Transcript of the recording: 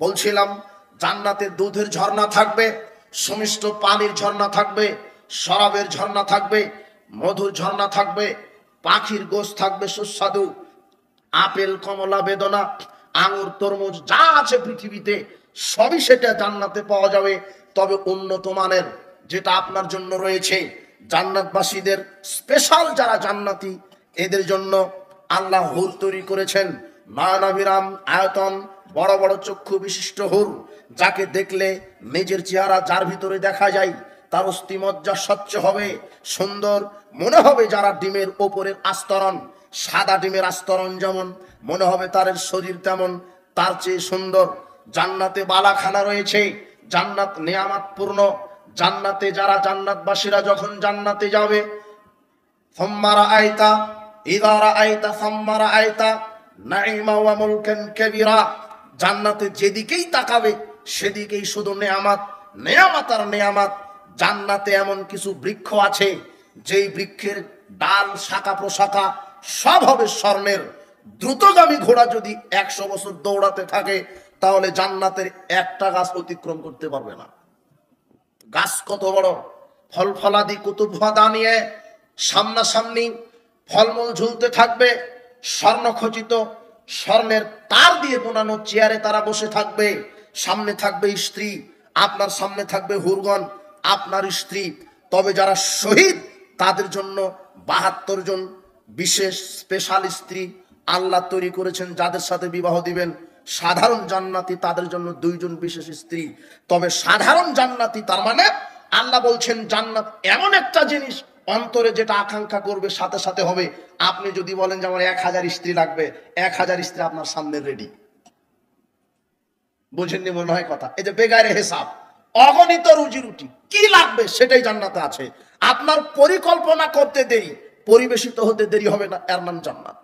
বলছিলাম জান্নাতে দুধের ঝর্ণা থাকবে, সুমিষ্ট পানির ঝর্ণা থাকবে, শরাবের ঝর্ণা থাকবে, মধুর ঝর্ণা থাকবে, পাখির গোশ থাকবে সুস্বাদু, আপেল কমলা বেদনা আঙুর তরমুজ যা আছে পৃথিবীতে সবই সেটা জান্নাতে পাওয়া যাবে। তবে উন্নত মানের যেটা আপনার জন্য রয়েছে, জান্নাতবাসীদের স্পেশাল যারা জান্নাতি এদের জন্য আল্লাহ হুর তৈরি করেছেন। নয়নাভিরাম আয়তন, বড় বড় চক্ষু বিশিষ্ট হুর, যাকে দেখলে নিজের চেহারা যার ভিতরে দেখা যায় তার অস্থিমজ্জা স্বচ্ছ হবে, সুন্দর মনে হবে। যারা ডিমের ওপরের আস্তরণ, সাদা ডিমের আস্তরণ যেমন মনে হবে তার শরীর তেমন, তার চেয়ে সুন্দর। জান্নাতে বালাখানা রয়েছে, জান্নাত নেয়ামতপূর্ণ। জান্নাতে যারা জান্নাতবাসীরা যখন জান্নাতে যাবে, ফাম্মারা আইতা ইদারা আইতা ফাম্মারা আইতা নাইমা ওয়া মুলকান কাবীরা। জান্নাতে যেদিকেই তাকাবে সেদিকেই শুধু নেয়ামত, নেয়ামত আর নেয়ামত। জান্নাতে এমন কিছু বৃক্ষ আছে যেই বৃক্ষের ডাল শাখা প্রশাখা সব হবে স্বর্ণের। দ্রুতগামী ঘোড়া যদি 100 বছর দৌড়াতে থাকে তাহলে জান্নাতের একটা গাছ অতিক্রম করতে পারবে না। গাছ কত বড়, ফল ফলাদি কুতুবহাদা নিয়ে সামনাসামনি ফলমূল ঝুলতে থাকবে, স্বর্ণ খচিত স্বর্ণের তার দিয়ে বোনানো চেয়ারে তারা বসে থাকবে। সামনে থাকবে স্ত্রী, আপনার সামনে থাকবে হুরগণ আপনার স্ত্রী। তবে যারা শহীদ তাদের জন্য 72 জন বিশেষ স্পেশাল স্ত্রী আল্লাহ তৈরি করেছেন, যাদের সাথে বিবাহ দিবেন। সাধারণ জান্নাতি তাদের জন্য 2 জন বিশেষ স্ত্রী। তবে সাধারণ জান্নাতি তার মানে আল্লাহ বলছেন জান্নাত এমন একটা জিনিস অন্তরে যেটা আকাঙ্ক্ষা করবে সাথে সাথে হবে। আপনি যদি বলেন যে আমার 1000 স্ত্রী লাগবে, 1000 স্ত্রী আপনার সামনে রেডি। বুঝেননি মনে হয় কথা? এই যে বেগারে হিসাব, অগণিত রুজি রুটি কি লাগবে সেটাই জান্নাতে আছে। আপনার পরিকল্পনা করতে দেরি, পরিবেশিত হতে দেরি হবে না, এর নাম জান্নাত।